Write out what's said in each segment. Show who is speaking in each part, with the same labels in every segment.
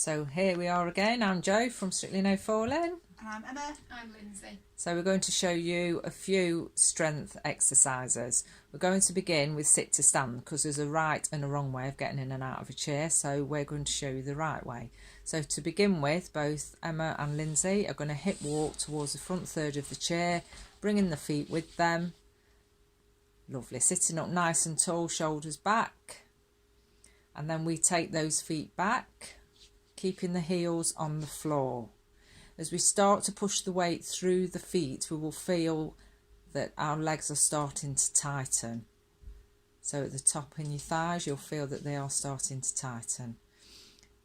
Speaker 1: So here we are again. I'm Jo from Strictly No Falling.
Speaker 2: And I'm Emma.
Speaker 3: I'm Lindsay.
Speaker 1: So we're going to show you a few strength exercises. We're going to begin with sit to stand because there's a right and a wrong way of getting in and out of a chair. So we're going to show you the right way. So to begin with, both Emma and Lindsay are going to hip walk towards the front third of the chair, bringing the feet with them. Lovely. Sitting up nice and tall, shoulders back. And then we take those feet back, keeping the heels on the floor. As we start to push the weight through the feet, we will feel that our legs are starting to tighten. So at the top in your thighs, you'll feel that they are starting to tighten.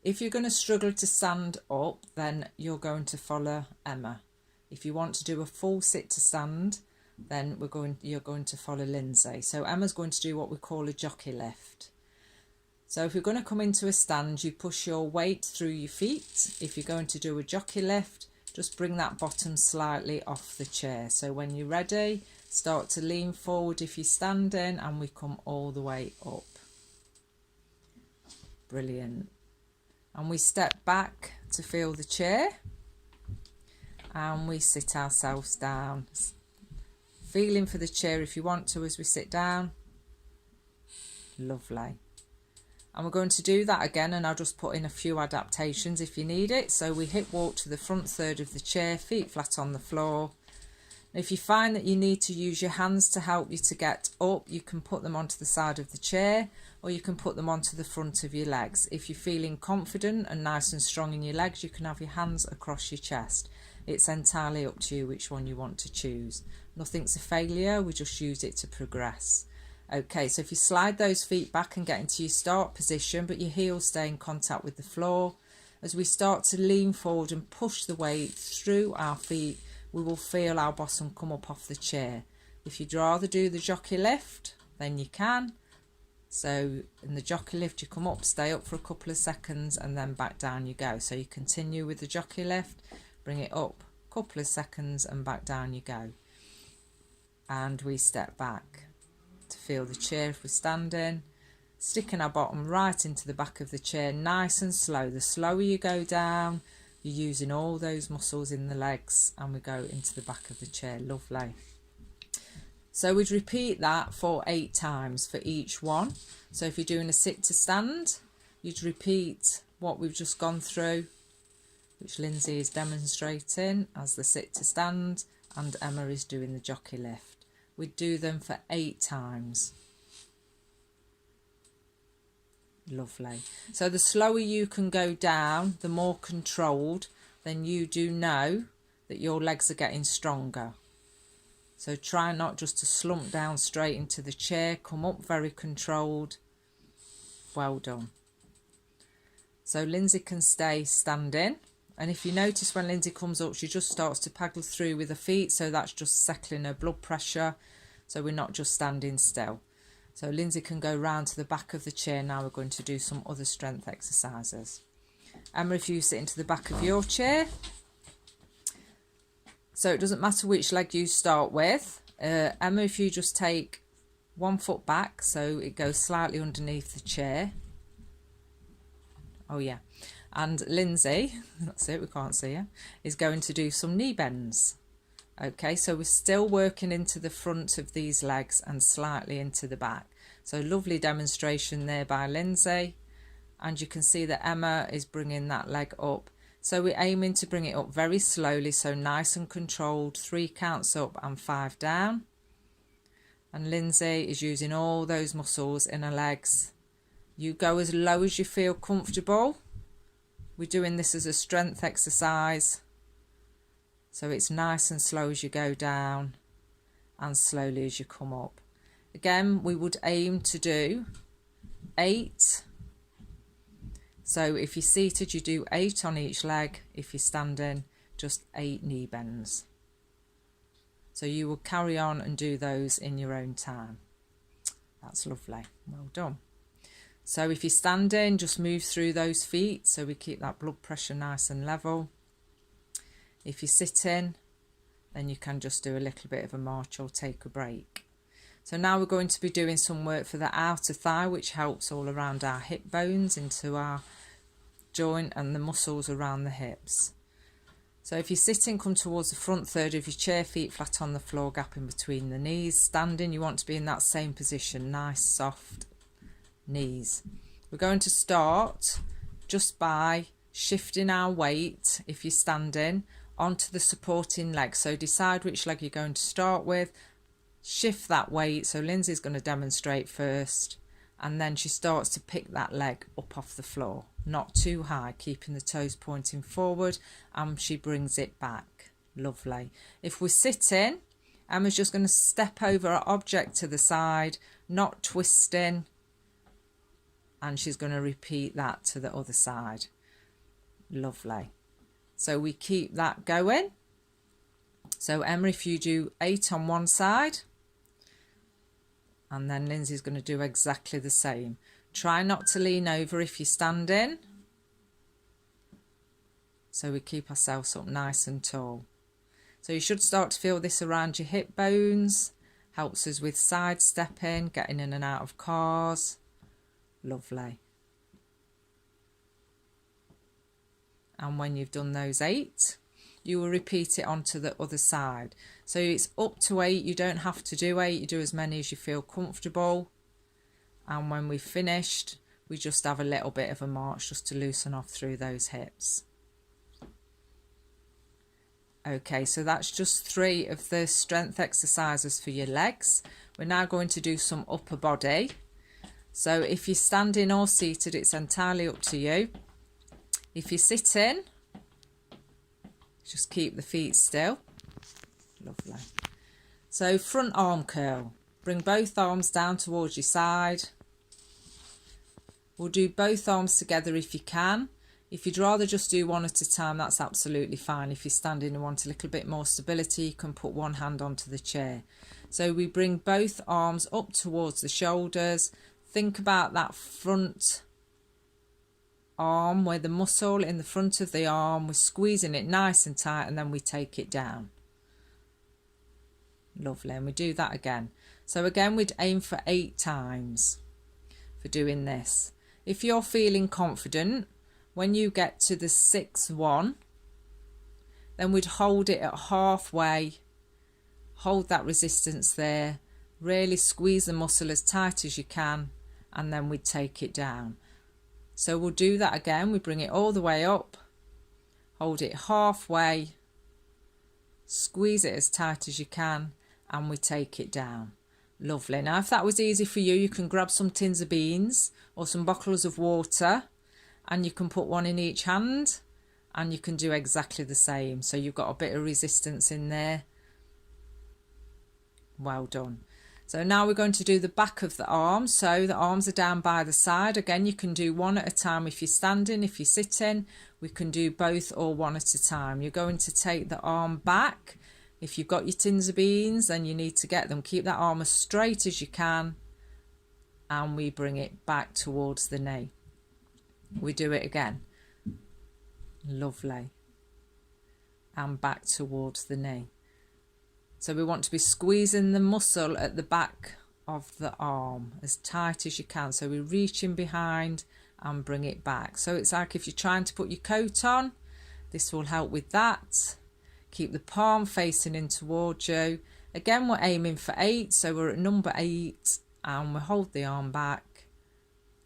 Speaker 1: If you're going to struggle to stand up, then you're going to follow Emma. If you want to do a full sit to stand, then you're going to follow Lindsay. So Emma's going to do what we call a jockey lift. So if you're going to come into a stand, you push your weight through your feet. If you're going to do a jockey lift, just bring that bottom slightly off the chair. So when you're ready, start to lean forward if you're standing, and we come all the way up. Brilliant. And we step back to feel the chair, and we sit ourselves down. Feeling for the chair if you want to as we sit down. Lovely. And we're going to do that again, and I'll just put in a few adaptations if you need it. So we hip walk to the front third of the chair, feet flat on the floor. If you find that you need to use your hands to help you to get up, you can put them onto the side of the chair, or you can put them onto the front of your legs. If you're feeling confident and nice and strong in your legs, you can have your hands across your chest. It's entirely up to you which one you want to choose. Nothing's a failure, we just use it to progress. Okay, so if you slide those feet back and get into your start position, but your heels stay in contact with the floor, as we start to lean forward and push the weight through our feet, we will feel our bottom come up off the chair. If you'd rather do the jockey lift, then you can. So in the jockey lift, you come up, stay up for a couple of seconds, and then back down you go. So you continue with the jockey lift, bring it up a couple of seconds, and back down you go. And we step back to feel the chair if we're standing, sticking our bottom right into the back of the chair, nice and slow. The slower you go down, you're using all those muscles in the legs, and we go into the back of the chair. Lovely. So we'd repeat that for 8 times for each one. So if you're doing a sit to stand, you'd repeat what we've just gone through, which Lindsay is demonstrating as the sit to stand, and Emma is doing the jockey lift. We'd do them for 8 times. Lovely. So the slower you can go down, the more controlled, then you do know that your legs are getting stronger. So try not just to slump down straight into the chair. Come up very controlled. Well done. So Lindsay can stay standing. And if you notice when Lindsay comes up, she just starts to paddle through with her feet. So that's just settling her blood pressure. So we're not just standing still. So Lindsay can go round to the back of the chair. Now we're going to do some other strength exercises. Emma, if you sit into the back of your chair. So it doesn't matter which leg you start with. Emma, if you just take one foot back, so it goes slightly underneath the chair. Oh yeah. And Lindsay, that's it, we can't see her, is going to do some knee bends. Okay, so we're still working into the front of these legs and slightly into the back. So lovely demonstration there by Lindsay. And you can see that Emma is bringing that leg up. So we're aiming to bring it up very slowly, so nice and controlled. 3 counts up and 5 down. And Lindsay is using all those muscles in her legs. You go as low as you feel comfortable. We're doing this as a strength exercise. So it's nice and slow as you go down and slowly as you come up. Again, we would aim to do 8. So if you're seated, you do 8 on each leg. If you're standing, just 8 knee bends. So you will carry on and do those in your own time. That's lovely. Well done. So if you're standing, just move through those feet so we keep that blood pressure nice and level. If you're sitting, then you can just do a little bit of a march or take a break. So now we're going to be doing some work for the outer thigh, which helps all around our hip bones into our joint and the muscles around the hips. So if you're sitting, come towards the front third of your chair, feet flat on the floor, gap in between the knees. Standing, you want to be in that same position, nice soft knees. We're going to start just by shifting our weight, if you're standing, onto the supporting leg. So decide which leg you're going to start with, shift that weight. So Lindsay's going to demonstrate first, and then she starts to pick that leg up off the floor, not too high, keeping the toes pointing forward, and she brings it back. Lovely. If we're sitting, Emma's just going to step over our object to the side, not twisting, and she's going to repeat that to the other side. Lovely. So we keep that going. So Emma, if you do 8 on one side, and then Lindsay's going to do exactly the same. Try not to lean over if you're standing, so we keep ourselves up nice and tall. So you should start to feel this around your hip bones. Helps us with side stepping, getting in and out of cars. Lovely. And when you've done those 8, you will repeat it onto the other side. So it's up to 8. You don't have to do 8. You do as many as you feel comfortable. And when we've finished, we just have a little bit of a march just to loosen off through those hips. Okay, so that's just 3 of the strength exercises for your legs. We're now going to do some upper body. So if you're standing or seated, it's entirely up to you. If you're sitting, just keep the feet still. Lovely. So front arm curl. Bring both arms down towards your side. We'll do both arms together if you can. If you'd rather just do one at a time, that's absolutely fine. If you're standing and want a little bit more stability, you can put one hand onto the chair. So we bring both arms up towards the shoulders. Think about that front arm where the muscle in the front of the arm, we're squeezing it nice and tight, and then we take it down. Lovely. And we do that again. So again, we'd aim for 8 times for doing this. If you're feeling confident, when you get to the 6th one, then we'd hold it at halfway, hold that resistance there, really squeeze the muscle as tight as you can, and then we'd take it down. So we'll do that again. We bring it all the way up, hold it halfway, squeeze it as tight as you can, and we take it down. Lovely. Now if that was easy for you, you can grab some tins of beans or some bottles of water, and you can put one in each hand, and you can do exactly the same. So you've got a bit of resistance in there. Well done. So now we're going to do the back of the arms. So the arms are down by the side. Again, you can do one at a time if you're standing. If you're sitting, we can do both or one at a time. You're going to take the arm back. If you've got your tins of beans, then you need to get them. Keep that arm as straight as you can, and we bring it back towards the knee. We do it again. Lovely. And back towards the knee. So we want to be squeezing the muscle at the back of the arm as tight as you can. So we reach in behind and bring it back. So it's like if you're trying to put your coat on, this will help with that. Keep the palm facing in towards you. Again, we're aiming for 8. So we're at number 8 and we hold the arm back.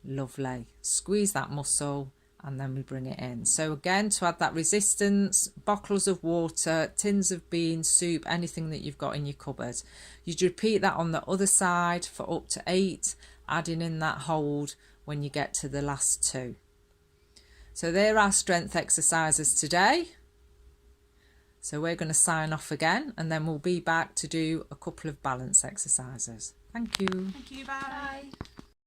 Speaker 1: Lovely. Squeeze that muscle and then we bring it in. So again, to add that resistance, bottles of water, tins of beans, soup, anything that you've got in your cupboard. You'd repeat that on the other side for up to 8, adding in that hold when you get to the last 2. So there are our strength exercises today. So we're going to sign off again, and then we'll be back to do a couple of balance exercises. Thank you.
Speaker 2: Thank you, bye.